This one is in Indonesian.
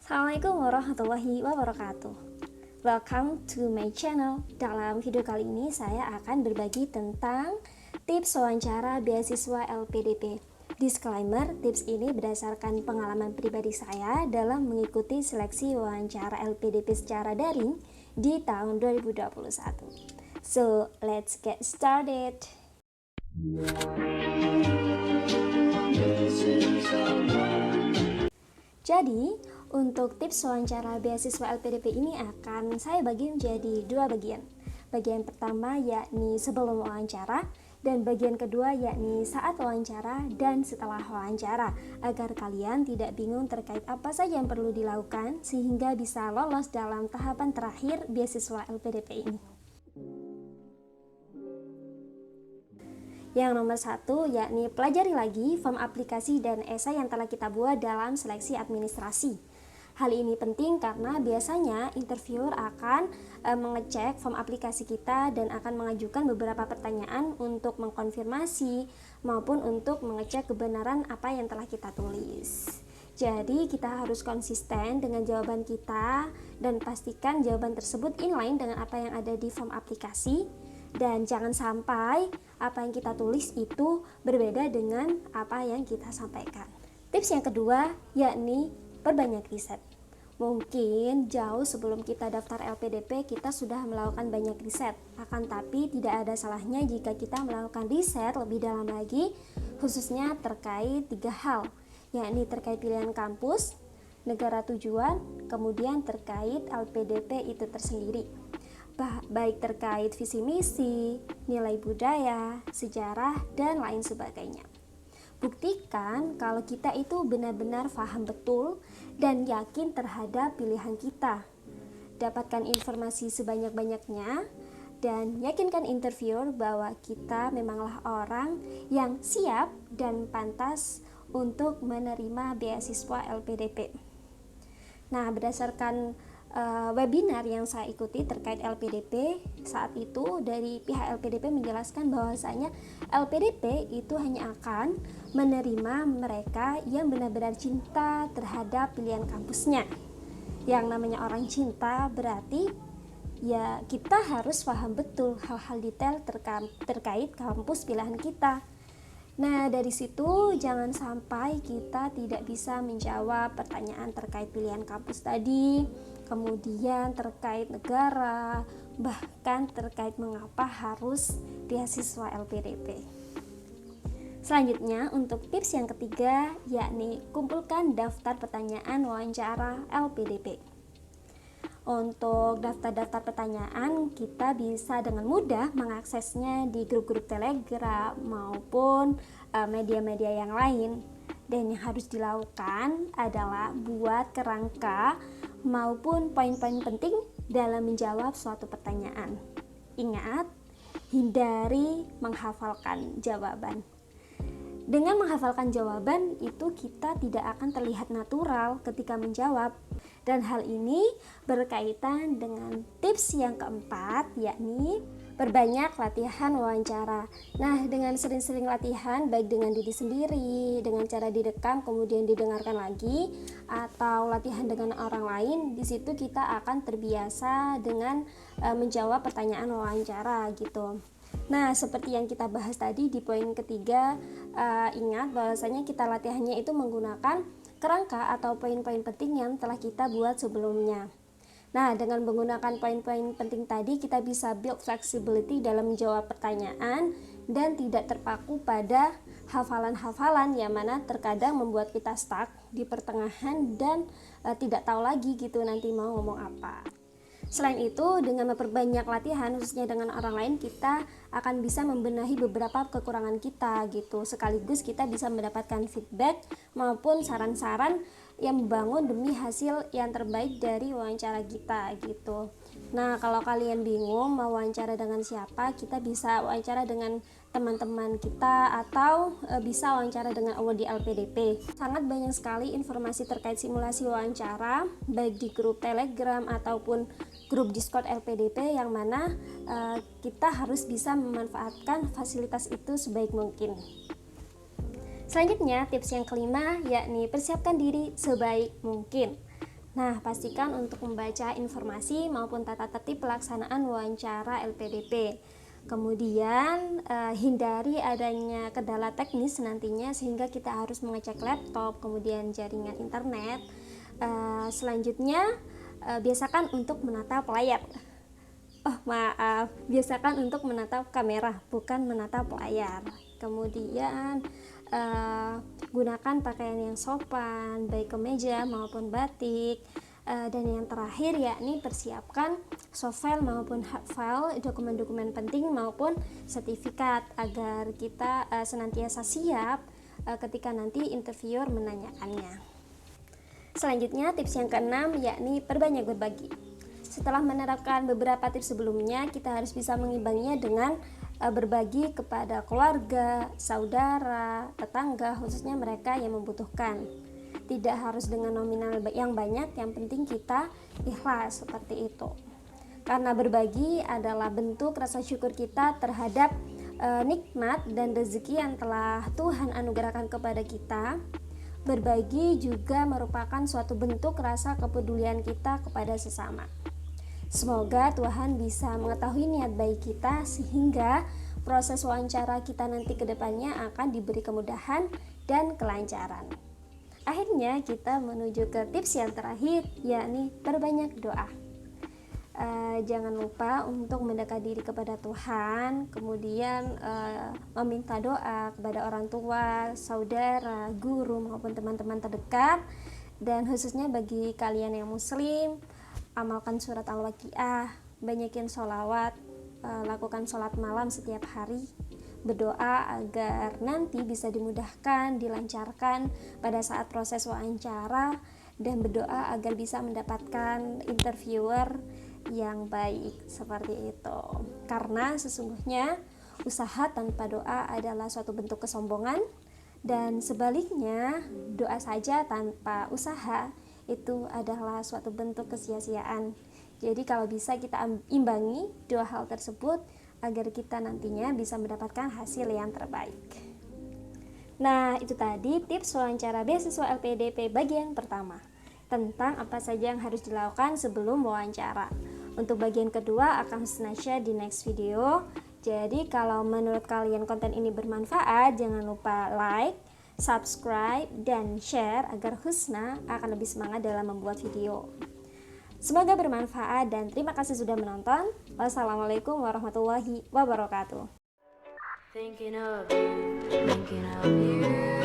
Assalamualaikum warahmatullahi wabarakatuh. Welcome to my channel. Dalam video kali ini saya akan berbagi tentang tips wawancara beasiswa LPDP. Disclaimer, tips ini berdasarkan pengalaman pribadi saya dalam mengikuti seleksi wawancara LPDP secara daring di tahun 2021. So, let's get started. Jadi, untuk tips wawancara beasiswa LPDP ini akan saya bagi menjadi dua bagian. Bagian pertama yakni sebelum wawancara, dan bagian kedua yakni saat wawancara dan setelah wawancara, agar kalian tidak bingung terkait apa saja yang perlu dilakukan sehingga bisa lolos dalam tahapan terakhir beasiswa LPDP ini. Yang nomor 1 yakni pelajari lagi form aplikasi dan esai yang telah kita buat dalam seleksi administrasi. Hal ini penting karena biasanya interviewer akan mengecek form aplikasi kita dan akan mengajukan beberapa pertanyaan untuk mengkonfirmasi maupun untuk mengecek kebenaran apa yang telah kita tulis. Jadi kita harus konsisten dengan jawaban kita dan pastikan jawaban tersebut inline dengan apa yang ada di form aplikasi. Dan jangan sampai apa yang kita tulis itu berbeda dengan apa yang kita sampaikan. Tips yang kedua yakni perbanyak riset. Mungkin jauh sebelum kita daftar LPDP kita sudah melakukan banyak riset. Akan tapi tidak ada salahnya jika kita melakukan riset lebih dalam lagi, khususnya terkait 3 hal, yakni terkait pilihan kampus, negara tujuan, kemudian terkait LPDP itu tersendiri. Baik terkait visi misi, nilai budaya, sejarah, dan lain sebagainya. Buktikan kalau kita itu benar-benar paham betul dan yakin terhadap pilihan kita. Dapatkan informasi sebanyak-banyaknya dan yakinkan interviewer bahwa kita memanglah orang yang siap dan pantas untuk menerima beasiswa LPDP. Nah, berdasarkan webinar yang saya ikuti terkait LPDP, saat itu dari pihak LPDP menjelaskan bahwasanya LPDP itu hanya akan menerima mereka yang benar-benar cinta terhadap pilihan kampusnya. Yang namanya orang cinta berarti ya kita harus paham betul hal-hal detail terkait kampus pilihan kita. Nah, dari situ jangan sampai kita tidak bisa menjawab pertanyaan terkait pilihan kampus tadi, kemudian terkait negara, bahkan terkait mengapa harus beasiswa LPDP. Selanjutnya, untuk tips yang ketiga yakni kumpulkan daftar pertanyaan wawancara LPDP. Untuk daftar-daftar pertanyaan kita bisa dengan mudah mengaksesnya di grup-grup Telegram maupun media-media yang lain. Dan yang harus dilakukan adalah buat kerangka maupun poin-poin penting dalam menjawab suatu pertanyaan. Ingat, hindari menghafalkan jawaban. Dengan menghafalkan jawaban itu kita tidak akan terlihat natural ketika menjawab. Dan hal ini berkaitan dengan tips yang keempat, yakni perbanyak latihan wawancara. Nah, dengan sering-sering latihan baik dengan diri sendiri, dengan cara direkam kemudian didengarkan lagi, atau latihan dengan orang lain, di situ kita akan terbiasa dengan menjawab pertanyaan wawancara gitu. Nah, seperti yang kita bahas tadi di poin ketiga, ingat bahwasanya kita latihannya itu menggunakan kerangka atau poin-poin penting yang telah kita buat sebelumnya. Nah, dengan menggunakan poin-poin penting tadi, kita bisa build flexibility dalam menjawab pertanyaan dan tidak terpaku pada hafalan-hafalan yang mana terkadang membuat kita stuck di pertengahan dan tidak tahu lagi gitu nanti mau ngomong apa. Selain itu, dengan memperbanyak latihan khususnya dengan orang lain, kita akan bisa membenahi beberapa kekurangan kita gitu. Sekaligus kita bisa mendapatkan feedback maupun saran-saran yang membangun demi hasil yang terbaik dari wawancara kita gitu. Nah, kalau kalian bingung mau wawancara dengan siapa, kita bisa wawancara dengan teman-teman kita atau bisa wawancara dengan award di LPDP. Sangat banyak sekali informasi terkait simulasi wawancara baik di grup Telegram ataupun grup Discord LPDP yang mana kita harus bisa memanfaatkan fasilitas itu sebaik mungkin. Selanjutnya, tips yang kelima yakni persiapkan diri sebaik mungkin. Nah, pastikan untuk membaca informasi maupun tata tertib pelaksanaan wawancara LPDP. Kemudian hindari adanya kendala teknis nantinya sehingga kita harus mengecek laptop, kemudian jaringan internet. Selanjutnya biasakan untuk menatap layar. Biasakan untuk menatap kamera, bukan menatap layar. Kemudian gunakan pakaian yang sopan, baik kemeja maupun batik. Dan yang terakhir yakni persiapkan soft file maupun hard file, dokumen-dokumen penting maupun sertifikat agar kita senantiasa siap ketika nanti interviewer menanyakannya. Selanjutnya tips yang keenam yakni perbanyak berbagi. Setelah menerapkan beberapa tips sebelumnya, kita harus bisa mengimbanginya dengan berbagi kepada keluarga, saudara, tetangga, khususnya mereka yang membutuhkan. Tidak harus dengan nominal yang banyak, yang penting kita ikhlas seperti itu. Karena berbagi adalah bentuk rasa syukur kita terhadap nikmat dan rezeki yang telah Tuhan anugerahkan kepada kita. Berbagi juga merupakan suatu bentuk rasa kepedulian kita kepada sesama. Semoga Tuhan bisa mengetahui niat baik kita sehingga proses wawancara kita nanti ke depannya akan diberi kemudahan dan kelancaran. Akhirnya kita menuju ke tips yang terakhir, yakni perbanyak doa. Jangan lupa untuk mendekat diri kepada Tuhan, kemudian meminta doa kepada orang tua, saudara, guru maupun teman-teman terdekat. Dan khususnya bagi kalian yang muslim, amalkan surat Al-Waqiah, banyakin sholawat, lakukan sholat malam setiap hari, berdoa agar nanti bisa dimudahkan, dilancarkan pada saat proses wawancara, dan berdoa agar bisa mendapatkan interviewer yang baik seperti itu. Karena sesungguhnya usaha tanpa doa adalah suatu bentuk kesombongan, dan sebaliknya doa saja tanpa usaha itu adalah suatu bentuk kesia-siaan. Jadi kalau bisa kita imbangi dua hal tersebut agar kita nantinya bisa mendapatkan hasil yang terbaik. Nah, itu tadi tips wawancara beasiswa LPDP bagian pertama, tentang apa saja yang harus dilakukan sebelum wawancara. Untuk bagian kedua akan Husna share di next video. Jadi kalau menurut kalian konten ini bermanfaat, jangan lupa like, subscribe, dan share agar Husna akan lebih semangat dalam membuat video. Semoga bermanfaat dan terima kasih sudah menonton. Wassalamualaikum warahmatullahi wabarakatuh. Thinking of you.